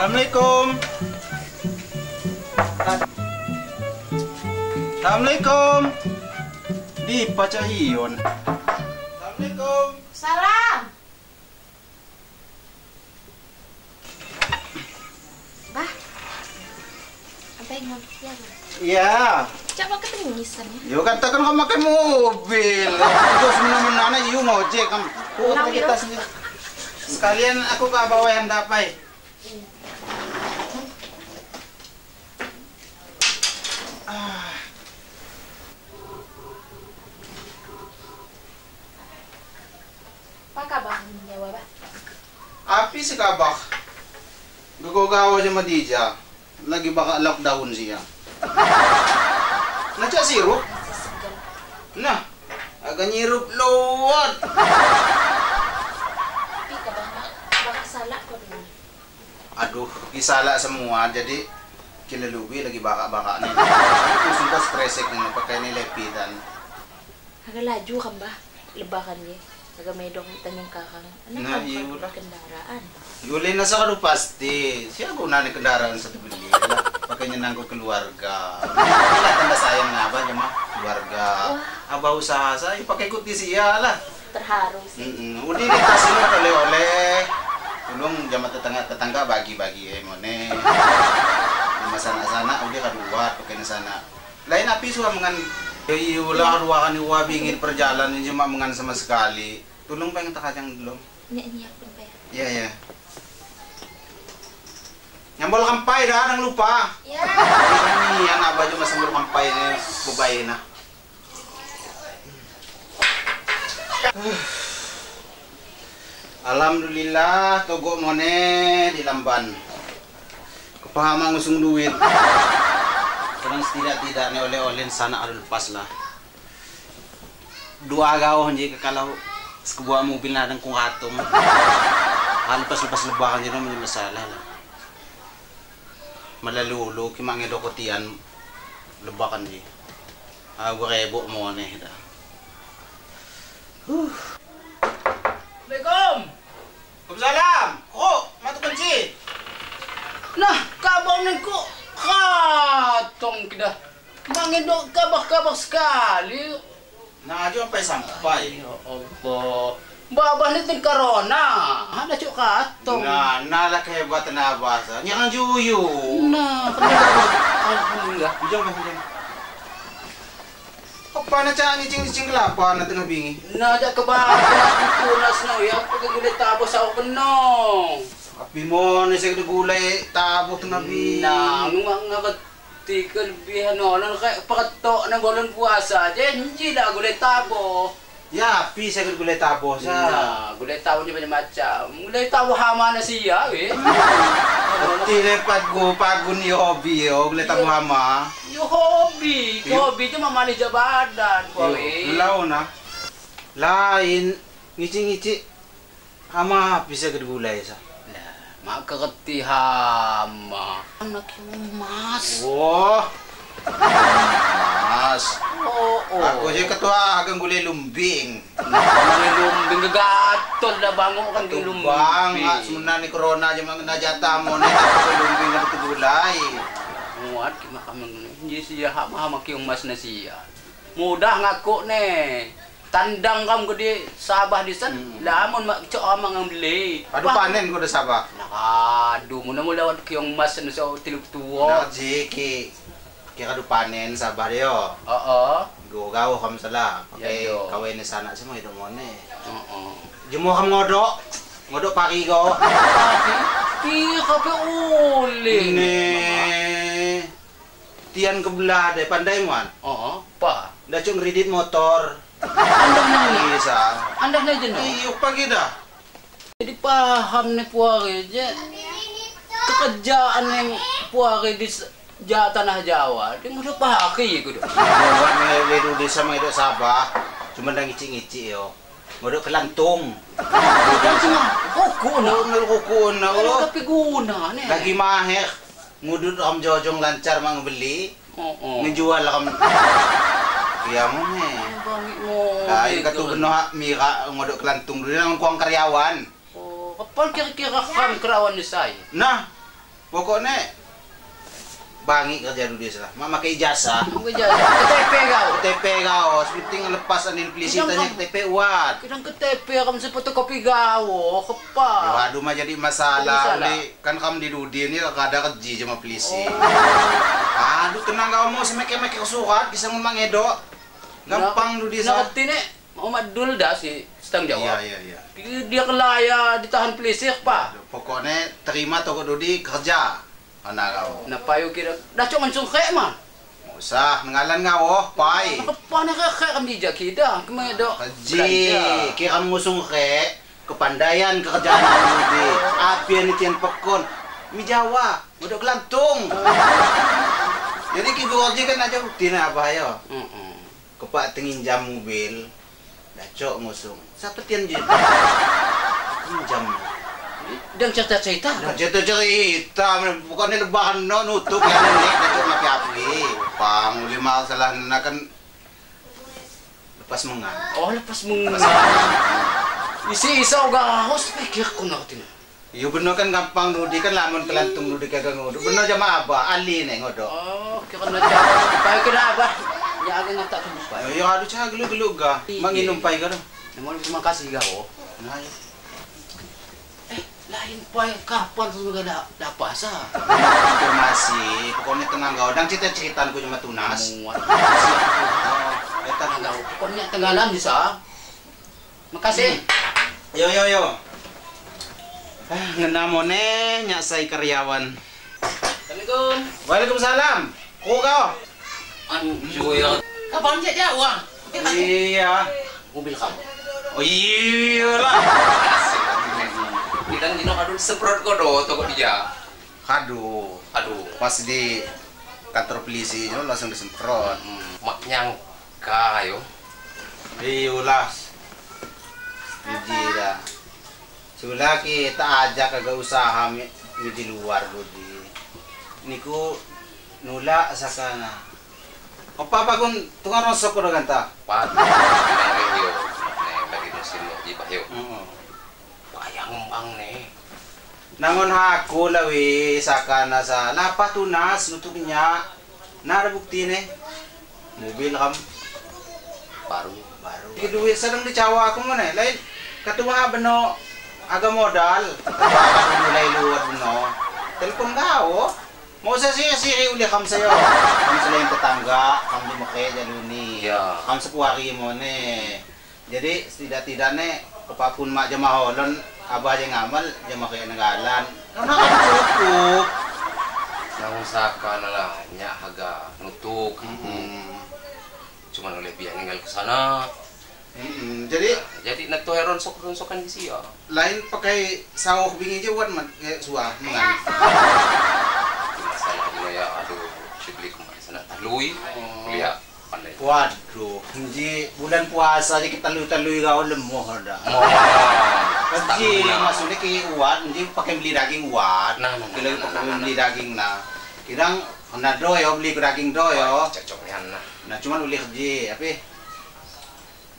Assalamualaikum. Assalamualaikum. Di pacahiyon. Assalamualaikum. Salam. Bah. Apa yang ngomong? Iya. Coba ketengisan ya. Yo kan tekan kamu makan mobil. Terus mana iyo ngojek kamu. Pulang kita sendiri. Sekalian aku ke bawah yang dapai. Apa kabar Jawa, Bah? Api si kabak. Gugugawa siya madija. Lagi baka lockdown siya. Nandiyan sirup? Nah, agak nyirup luwat. Tapi kabar baka salah ko dulu. Aduh, isala semua jadi kilalubi lagi baka-baka nih. Aku sumpah stresek nih pakai ni lepitan. Agak laju kan, Bah? Lebakan dia. Agak medong tanyang kakang. Ano Nah, ka iya ba udah. kendaraan? Yuli na sa kanu pasti. Siya guna ni kendaraan sa tubili. Pakai nyenang ko keluarga. Wala tanda sayang nga ba niya ma? Keluarga. Aba usaha sa pakai kuti siya lah. Terharu sih. Udi dikasih mo oleh-oleh. Tulong jama tetangga bagi-bagi mo ne. Masana-sana udi kaduat pakai na sana. Lain api suha mengan wala kadua kan bingin perjalanan cuma mengan sama sekali. Tulong pa yung takajang dulong. Niya pun pa yan. Iya, iya. Nyambol kampay dah, nang lupa. Ya. Ini yang abah cuma sambal kampay ini bubay na. Alhamdulillah, togo mo ne di Lamban. Kepahamang usung duit. Kurang tidak-tidak ne oleh-oleh sana ada lepas lah. Dua agaw hindi kalau sebuah mobil na ng kung atong. Lepas-lepas lebakan dito may masalah lah. Malalulo kimangido ko tiyan lebakan di. Aku rebo mo ne da. Assalamualaikum. Waalaikumsalam. Ko, matukunci. Nah, kabang ko katong kita. Mangido kabak-kabak sekali. Nakadyo pa sampay. Ya Allah. Babah ni corona. Ada cuk katong. Nah, nala kehebat na basa. Nya kang juyo. Nah, alhamdulillah. Diyan ka diyan. Apa na cha ngicing-ngicing kelapa na tengah bingi. Nah, jak kebahagiaan tunas na ya paggulit tapos sa kenong. Api mo ni sa gulay tabo tengah bingi. Nah, nga tikal bihan non kay pakato na bulan puasa. Hindi na gulay tabo. Ya, api sa gulay tabo sa. Nah, gulay tabo ni macam. Gulay tabo hama na siya, eh. Tile pag-go ni hobby yo, gulay tabo hama. Yung hobby. Hobby itu mamali sa badan, po, eh. Law na. Lain ngici-ngici hama api sa gulay sa. Makakati hama. Anak yung mas. Oh. Mas. Oo. Ako siya ketua agang gulay lumbing. Lumbing gagatol na bango kang lumbing. Bang, sebenarnya ni corona aja mang najata mo na ito lumbing na ito gulay. Muat kimakamang hindi siya hama-hama yung mas na siya. Mudah ngako ne. Tandang kam gede Sabah di san. Lamon mak amang ang beli. Aduh panen ko da Sabah. Nakadu mo na mo lawat kayong mas na sa tilog tuwo. Nakajiki. Kaya kadu panen Sabah yo. Oo. Gugaw kam sala. Ya, yo. Kawin na sana sa mga ito mo ne. Oo. Jumo kam ngodo. Ngodo paki ko. Iya ka pa uling. Ne. Tian kebelah deh pandai man. Oo. Pa. Da cung ridit motor. Andak na ni. Bisa. Andak na dyan. Iyok pagi dah. Jadi paham ni puwari je. Kekerjaan yang puwari di tanah Jawa, dia udah pakai gitu. Buat ledu desa sama itu Sabah, cuma nang ngici-ngici yo. Modok kelantung. Kuku na. Kuku na. Ano tapi guna nih? Lagi mahek. Ngudut om jojong lancar mang beli. Oo. Ngejual kam. Iya mo ne. Bangit mo. Ay katu beno mira ngodok kelantung dulu nang kuang karyawan. Oh, kapal kira-kira kam kerawan ni saya. Nah, Pokoknya bangi kerja dulu dia lah. Mama ke ijazah. Tunggu aja. KTP kau. KTP kau, penting lepas anin polisi tanya KTP uat. Kidang KTP kamu si fotokopi kau. Kepa. Waduh mah jadi masalah. Uli, kan kamu di Dudi ini ada keji sama polisi. Aduh tenang kau mau semeke-meke surat bisa ngomong edo. Gampang Dudi sa. Ngerti nih. Muhammad Dul dah si setang jawab. Iya. Dia kelaya ditahan polisi Pak. Pokoknya terima toko Dudi kerja. Mana kau? Napayo kira. Dah cuma sungke man. Usah, ngalan ngao, pai. Nakapana ka kami kita. Kemedo. Kaji, kira ngusung ke kepandaian kerjaan Dudi. Api yang itian pekon. Mi Jawa, udah kelantung. Jadi kibu kerja kan aja bukti na apa yo. Kepak tenginjam mobil. Dacok ngusung. Siapa tian je? Pinjam. Dan cerita-cerita. Cerita, bukannya lebahan no nutup ya nenek dacok api-api. Pang lima salah na kan lepas mengan. Oh, lepas mengenal. Isi-isa uga harus pikir ko na tin. Iya bener kan gampang Dudi kan lamun kelantung Dudi kagak ngodo. Bener jama apa? Ali nih ngodo. Oh, kira na cara. Payo kira ba? Ya agak ngata ko pa. Iya aduh cah gelu-gelu ga. Manginom pai ka do. Namun terima kasih kau. Nah, Lain pa kapan sudah ada pasa. informasi. Pokoknya tenang kau. Dan cerita-ceritaan ku cuma tunas. Muat. Eta Tahu. Pokoknya tenggalan bisa. Makasih. Yo. Ngena mone nyasai karyawan. Assalamualaikum. Waalaikumsalam. Kau. Anjoy. Kapan dia jawab? Iya. Mobil kamu. Oh iyalah. Kita dino aduh semprot ko do toko dia. Aduh. Pas di kantor polisi itu langsung disemprot. Mak nyangka yo. Iyalah. Biji dah. Sudah kita ajak kagak usaha di luar Dudi. Niku nula sakana. Apa kun tukang rosok ko ganta. Pat, bilang yo, bagi musim di bahyo. Bayang bang nih. Nangon aku lawi sakana sa lapa tunas nutupnya. Nara bukti nih. Mobil kam Baru. Duit sedang dicawa aku mana? Lain ketua beno agak modal. Aku mulai luar beno. Telepon kau. Mau saya siri uli kamu sayo. Kamu selain tetangga, kamu dimakai jaluni. Iya. Kamu sepuari mo ne. Jadi tidak-tidaknya apapun mak jamaah holon, abah aja ngamal jamaah kayak negalan. Karena kan cukup. Yang usahakan lah, nyak haga nutuk. Cuman oleh biar ninggal ke sana. Jadi nato heron sok-sokan di siya. lain pakai sawah bingi aja buat kayak suah mengan. Masalah dino ya, aduh, sibli kemarin sana taluy. Lihat pandai. Waduh, hindi bulan puasa aja kita talui kau lemoh dah. Kaji maksudnya kayak uat, hindi pakai beli daging uat. Kilo pakai beli daging nah. Kirang na doyo beli daging doyo. Cocok yan na. Nah cuman uli kerja, tapi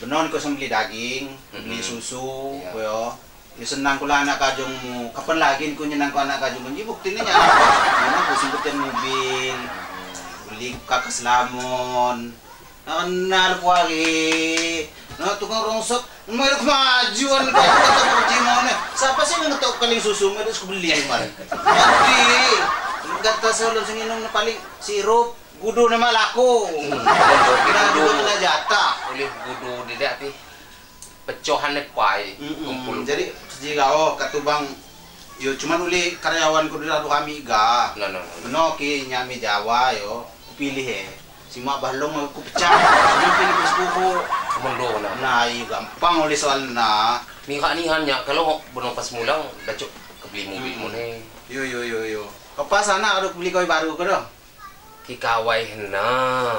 benon ko beli daging, beli susu, koyo. Ya senang ko lang anak kajong mo. Kapan lagi ko nyenang ko anak kajong mo. Bukti niya apa? Ano ko singkutin mobil. Uli kakaslamon. Nakanaal ko lagi. No, tukang rongsok. Mayroon kemajuan ko. Kata mo na. Sapa siya nga ito kaling susu. Mayroon ko beli man. Hindi. Gata sa ulo sa inom na paling sirup. Gudo na malako. Ginagawa na jata. Oleh gudu di dia pi. Pecohan pai. Kumpul. Jadi jika katubang yo cuman uli karyawan ko dito kami ga. No. Beno ki nyami Jawa yo. Pilih si mak balong ko pecah. Ano pilih ko Mundo na. nah iyo gampang uli soal na. Nihan nya kalau beno pas mulang dacok kebeli mobil mo ne. Yo. Kapas sana ada beli koi baru ko do. Kikaway na.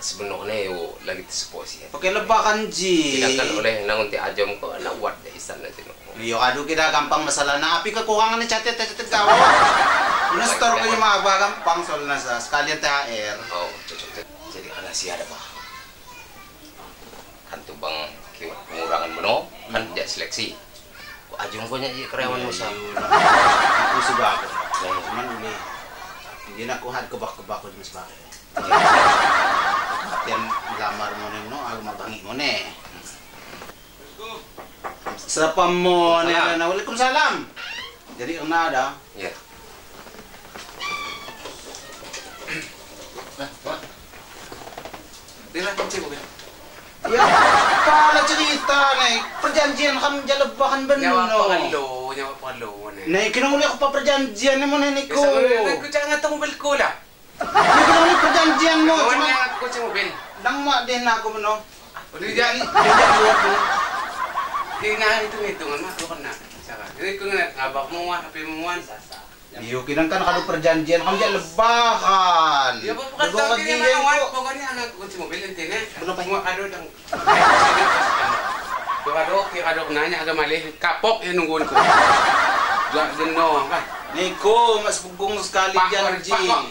Sebenarnya yo lagi disposi. Pakai lebakan ji. Tinangkan oleh nangunti ajam ko na wat da isan na tino. Iyo aduh kita gampang masalah na api kekurangan ni catet kau. Una store ko yung mga gampang soal na sa sekalian THR. Oh, cocok. Jadi ana siya ada ba. Kan tu bang kiwat pengurangan mo no, kan dia seleksi. Ko ajam ko nya karyawan mo sa. Aku sebab Saya cuman uli. Hindi na kuhan kebak-kebak ko mas bakit. Yan lamar mo no, ako mabangi mo ne. Sa pamo ne na Waalaikumsalam. Jadi kena ada. Ya. Dila kunci mobil. Ya, pala cerita nih. Perjanjian kami jalabakan Nyawa benar. pangalo ne. Nih, kinahuli ko pa perjanjian mo nenek ko. Ko jangan tong mobil ko la. Hindi kinahuli perjanjian mo. Kawan Cuman, yang kunci mobil. nang ma din ako mo no. Udah jadi. Hitung-hitungan mah lu kena. Saka. Ini ko ngabak mo HP mo sasa. Iyo, kinangkan kalau perjanjian kami jalabakan. Ya po bukan tahu ini mana pokoknya anak kunci mobil intinya. Belum pa. Semua kado dang. Kado nanya agak malih kapok ya nungguin ko. Gak geno kan. Niko, mas pugong sekali Pak, janji. Pak.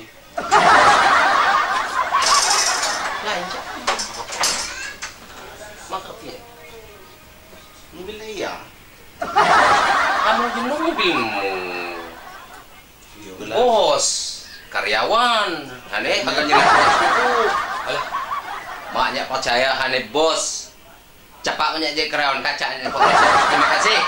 Lanjut. Makapin. Mobil na iya. Kamu jenuh mobilmu. Iyo, Bos, karyawan. Hane agak nyelat aku. Alah. Maknya percaya hane bos. Cepat menjadi karyawan kacanya. Terima kasih.